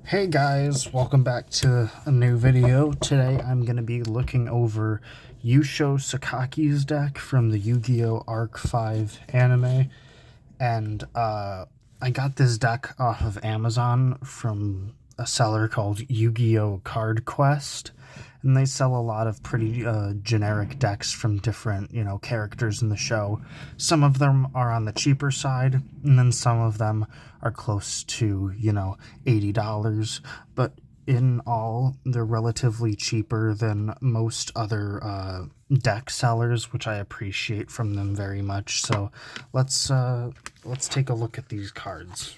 Hey guys, welcome back to a new video. Today I'm going to be looking over Yusho Sakaki's deck from the Yu-Gi-Oh! Arc 5 anime. And I got this deck off of Amazon from a seller called Yu-Gi-Oh! Card Quest. And they sell a lot of pretty generic decks from different, characters in the show. Some of them are on the cheaper side, and then some of them are close to, $80. But in all, they're relatively cheaper than most other deck sellers, which I appreciate from them very much. So let's take a look at these cards.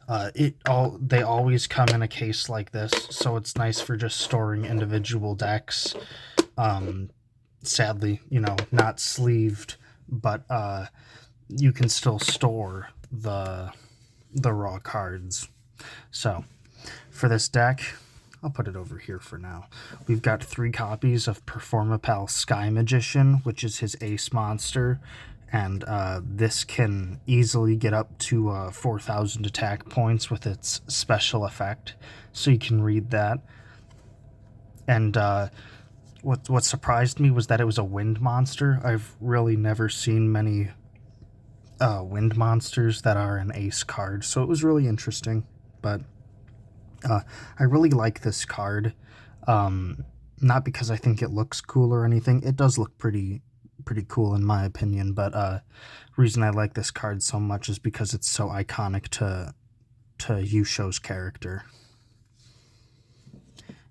They always come in a case like this, so it's nice for just storing individual decks. Sadly, not sleeved, but you can still store the raw cards. So for this deck, I'll put it over here for now. We've got 3 copies of Performapal Sky Magician, which is his ace monster. And this can easily get up to 4,000 attack points with its special effect. So you can read that. And what surprised me was that it was a wind monster. I've really never seen many wind monsters that are an ace card. So it was really interesting. But I really like this card. Not because I think it looks cool or anything. It does look pretty cool in my opinion, but reason I like this card so much is because it's so iconic to Yusho's character.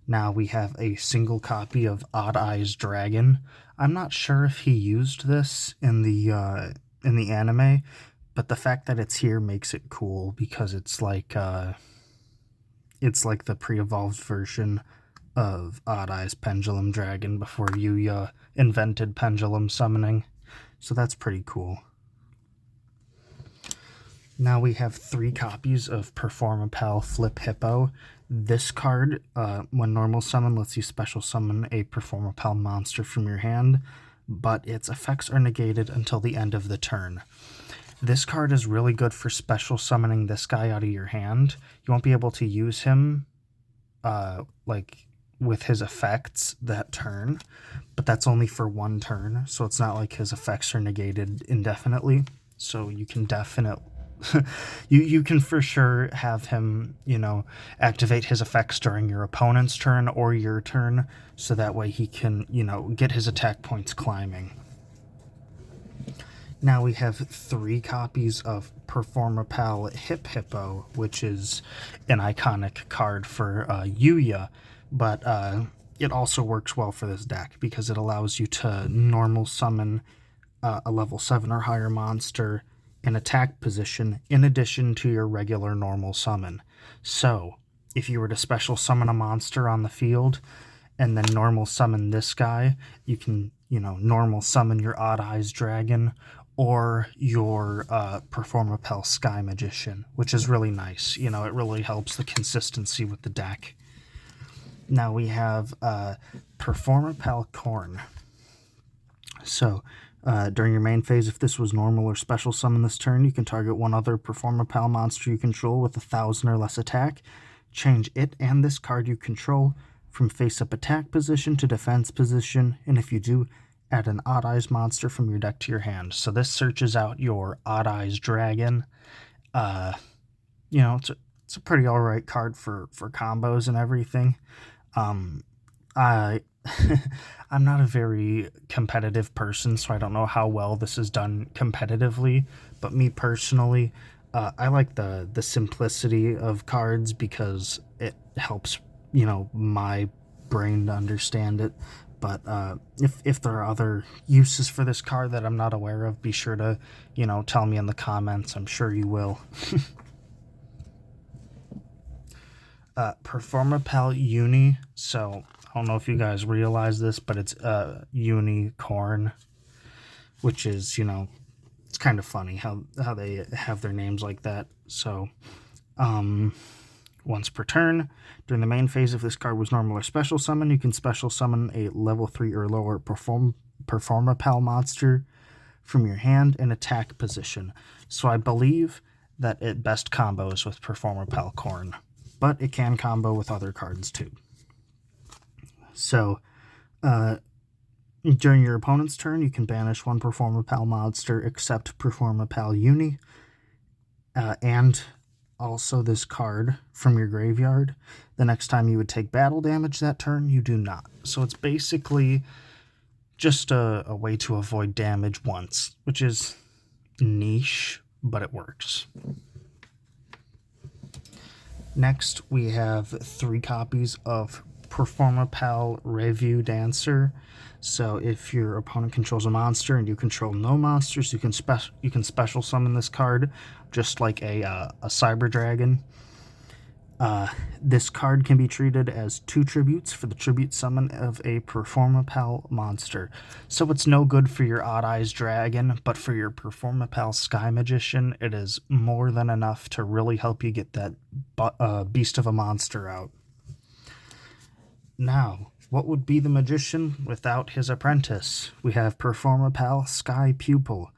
Now we have a single copy of Odd Eyes Dragon. I'm not sure if he used this in the anime, but the fact that it's here makes it cool because it's like the pre-evolved version of Odd Eyes Pendulum Dragon before Yugioh invented pendulum summoning. So that's pretty cool. Now we have 3 copies of Performapal Flip Hippo. This card, when normal summon, lets you special summon a Performapal monster from your hand, but its effects are negated until the end of the turn. This card is really good for special summoning this guy out of your hand. You won't be able to use him, with his effects that turn, but that's only for 1 turn, so it's not like his effects are negated indefinitely. So you can definitely you can for sure have him, activate his effects during your opponent's turn or your turn, so that way he can, get his attack points climbing. Now we have 3 copies of Performapal Hip Hippo, which is an iconic card for Yugioh, but it also works well for this deck because it allows you to normal summon a level 7 or higher monster in attack position in addition to your regular normal summon. So if you were to special summon a monster on the field and then normal summon this guy, you can, normal summon your Odd Eyes Dragon or your Performapal Sky Magician, which is really nice. It really helps the consistency with the deck. Now we have Performapal Corn. So during your main phase, if this was normal or special summon this turn, you can target one other Performapal monster you control with 1,000 or less attack. Change it and this card you control from face-up attack position to defense position, and if you do, add an Odd Eyes monster from your deck to your hand. So this searches out your Odd Eyes Dragon. It's a pretty alright card for combos and everything. I'm not a very competitive person, so I don't know how well this is done competitively, but me personally, I like the simplicity of cards because it helps, my brain to understand it. But if there are other uses for this card that I'm not aware of, be sure to, tell me in the comments. I'm sure you will. Performapal Uni. So I don't know if you guys realize this, but it's unicorn, which is, it's kind of funny how they have their names like that. So once per turn, during the main phase, if this card was normal or special summon, you can special summon a level 3 or lower Performapal monster from your hand in attack position. So I believe that it best combos with Performer Pal Corn, but it can combo with other cards too. So, during your opponent's turn, you can banish one Performer Pal monster except Performer Pal Uni, and also this card from your graveyard. The next time you would take battle damage that turn, you do not. So it's basically just a way to avoid damage once, which is niche, but it works. Next, we have 3 copies of Performa Pal Review Dancer. So if your opponent controls a monster and you control no monsters, you can special summon this card, just like a Cyber Dragon. This card can be treated as 2 tributes for the tribute summon of a Performa Pal monster. So it's no good for your Odd Eyes Dragon, but for your Performa Pal Sky Magician, it is more than enough to really help you get that beast of a monster out. Now, what would be the magician without his apprentice? We have Performa Pal Sky Pupil.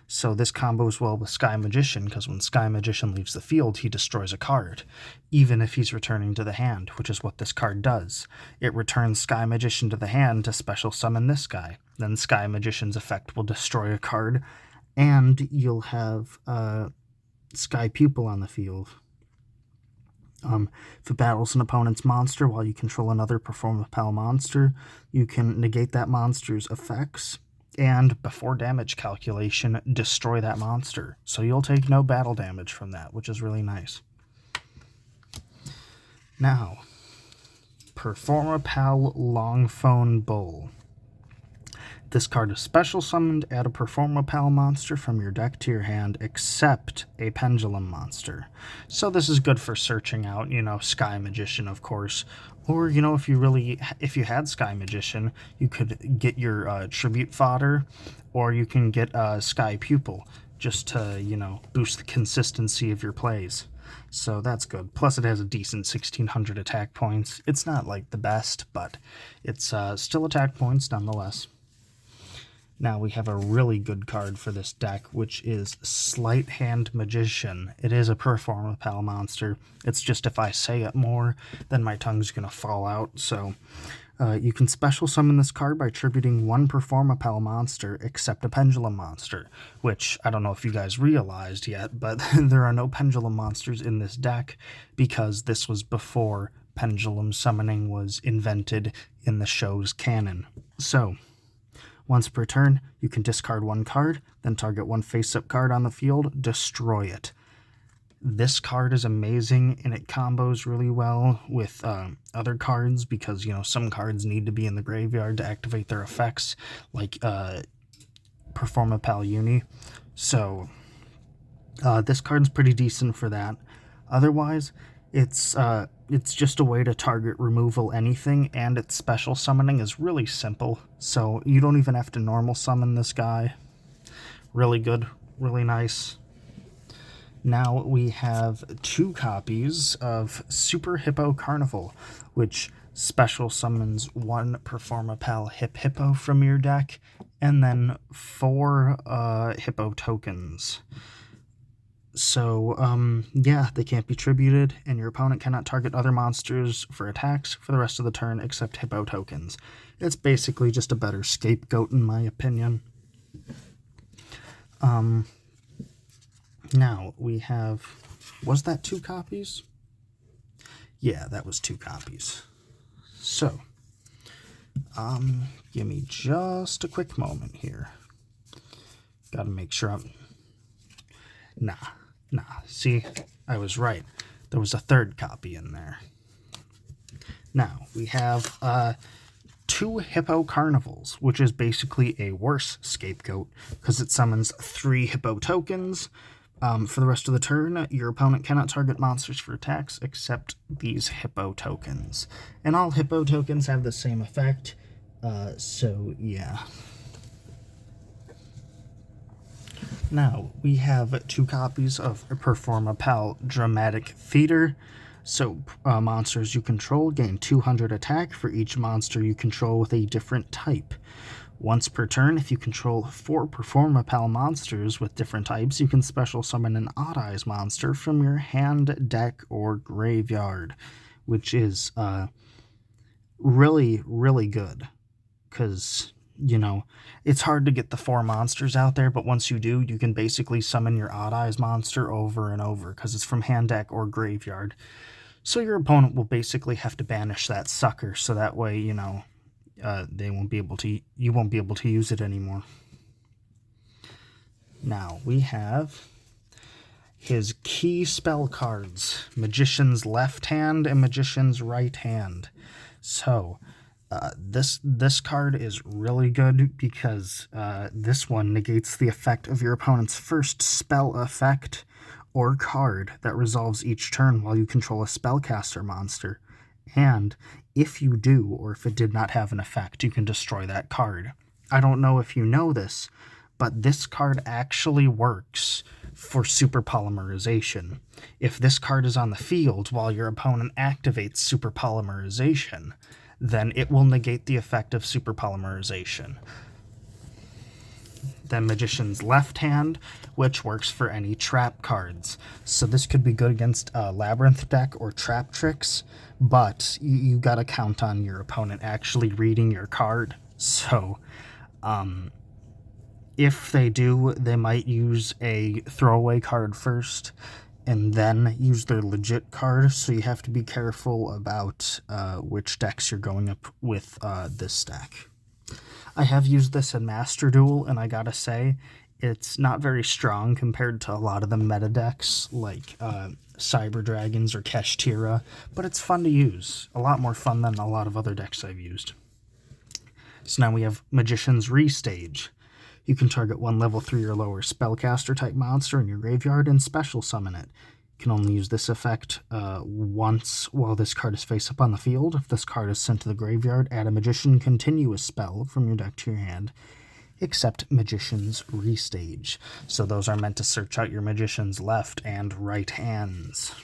So this combos well with Sky Magician, because when Sky Magician leaves the field, he destroys a card, even if he's returning to the hand, which is what this card does. It returns Sky Magician to the hand to special summon this guy. Then Sky Magician's effect will destroy a card, and you'll have Sky Pupil on the field. If it battles an opponent's monster while you control another Performa Pal monster, you can negate that monster's effects, and before damage calculation, destroy that monster. So you'll take no battle damage from that, which is really nice. Now, Performa Pal Longphone Bull. This card is special summoned, add a Performa Pal monster from your deck to your hand, except a Pendulum monster. So this is good for searching out, Sky Magician, of course. Or, if you had Sky Magician, you could get your Tribute Fodder, or you can get Sky Pupil, just to, boost the consistency of your plays. So that's good. Plus it has a decent 1600 attack points. It's not like the best, but it's still attack points nonetheless. Now we have a really good card for this deck, which is Sleight Hand Magician. It is a Performa Pal monster. It's just if I say it more, then my tongue's going to fall out. So you can special summon this card by tributing one Performa Pal monster except a Pendulum monster, which I don't know if you guys realized yet, but there are no Pendulum monsters in this deck because this was before Pendulum summoning was invented in the show's canon. So once per turn, you can discard one card, then target one face-up card on the field, destroy it. This card is amazing, and it combos really well with other cards because, some cards need to be in the graveyard to activate their effects, like Performa Pal Uni. So this card's pretty decent for that. Otherwise, it's just a way to target removal anything, and its special summoning is really simple, so you don't even have to normal summon this guy. Really good, really nice. Now we have 2 copies of Super Hippo Carnival, which special summons one Performa Pal Hippo from your deck, and then 4 Hippo tokens. So, yeah, they can't be tributed, and your opponent cannot target other monsters for attacks for the rest of the turn except Hippo tokens. It's basically just a better scapegoat, in my opinion. Now, we have... Was that 2 copies? Yeah, that was 2 copies. So, give me just a quick moment here. Gotta make sure I'm... Nah, see, I was right. There was a 3rd copy in there. Now, we have 2 Hippo Carnivals, which is basically a worse scapegoat, because it summons 3 Hippo tokens. For the rest of the turn, your opponent cannot target monsters for attacks except these Hippo tokens. And all Hippo tokens have the same effect, so yeah. Now, we have 2 copies of Performa Pal Dramatic Theater. So, monsters you control gain 200 attack for each monster you control with a different type. Once per turn, if you control 4 Performapal monsters with different types, you can special summon an Odd Eyes monster from your hand, deck, or graveyard, which is really, really good. Because, you know, it's hard to get the 4 monsters out there, but once you do, you can basically summon your Odd Eyes monster over and over, because it's from hand, deck, or graveyard. So your opponent will basically have to banish that sucker, so that way, you know, you won't be able to use it anymore. Now we have his key spell cards: Magician's Left Hand and Magician's Right Hand. So this card is really good because this one negates the effect of your opponent's first spell effect or card that resolves each turn while you control a spellcaster monster. And if you do, or if it did not have an effect, you can destroy that card. I don't know if you know this, but this card actually works for super polymerization. If this card is on the field while your opponent activates super polymerization, then it will negate the effect of super polymerization. Then Magician's Left Hand, which works for any trap cards. So this could be good against a Labyrinth deck or Trap Tricks, but you gotta count on your opponent actually reading your card. So if they do, they might use a throwaway card first and then use their legit card, so you have to be careful about which decks you're going up with this deck. I have used this in Master Duel, and I gotta say, it's not very strong compared to a lot of the meta decks, like Cyber Dragons or Kashtira, but it's fun to use. A lot more fun than a lot of other decks I've used. So now we have Magician's Restage. You can target one level 3 or lower spellcaster type monster in your graveyard and special summon it. You can only use this effect once while this card is face up on the field. If this card is sent to the graveyard, add a Magician Continuous spell from your deck to your hand, except Magician's Restage. So those are meant to search out your Magician's left and right hands.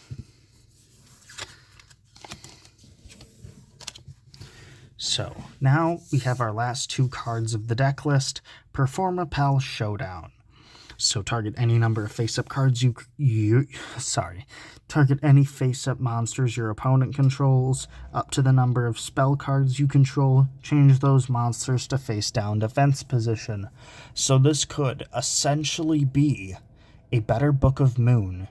So now we have our last 2 cards of the deck list, Performapal Showdown. So target any number of face-up cards target any face-up monsters your opponent controls, up to the number of spell cards you control, change those monsters to face-down defense position. So this could essentially be a better Book of Moon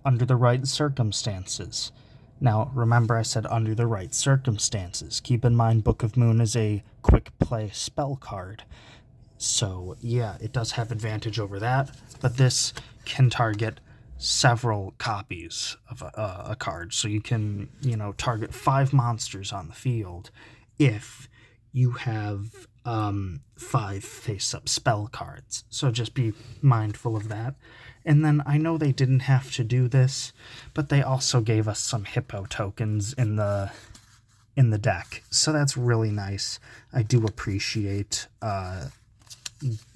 under the right circumstances. Now, remember I said under the right circumstances. Keep in mind Book of Moon is a quick play spell card. So, yeah, it does have advantage over that, but this can target several copies of a card. So you can, target 5 monsters on the field if you have 5 face-up spell cards. So just be mindful of that. And then I know they didn't have to do this, but they also gave us some hippo tokens in the deck. So that's really nice. I do appreciate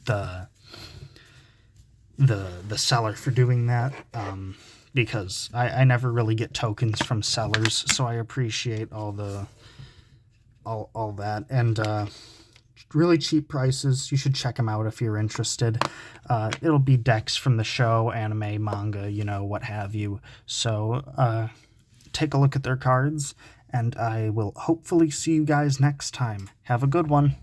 the seller for doing that, because I never really get tokens from sellers, so I appreciate all that. And really cheap prices. You should check them out if you're interested. It'll be decks from the show, anime, manga, what have you. So take a look at their cards, and I will hopefully see you guys next time. Have a good one.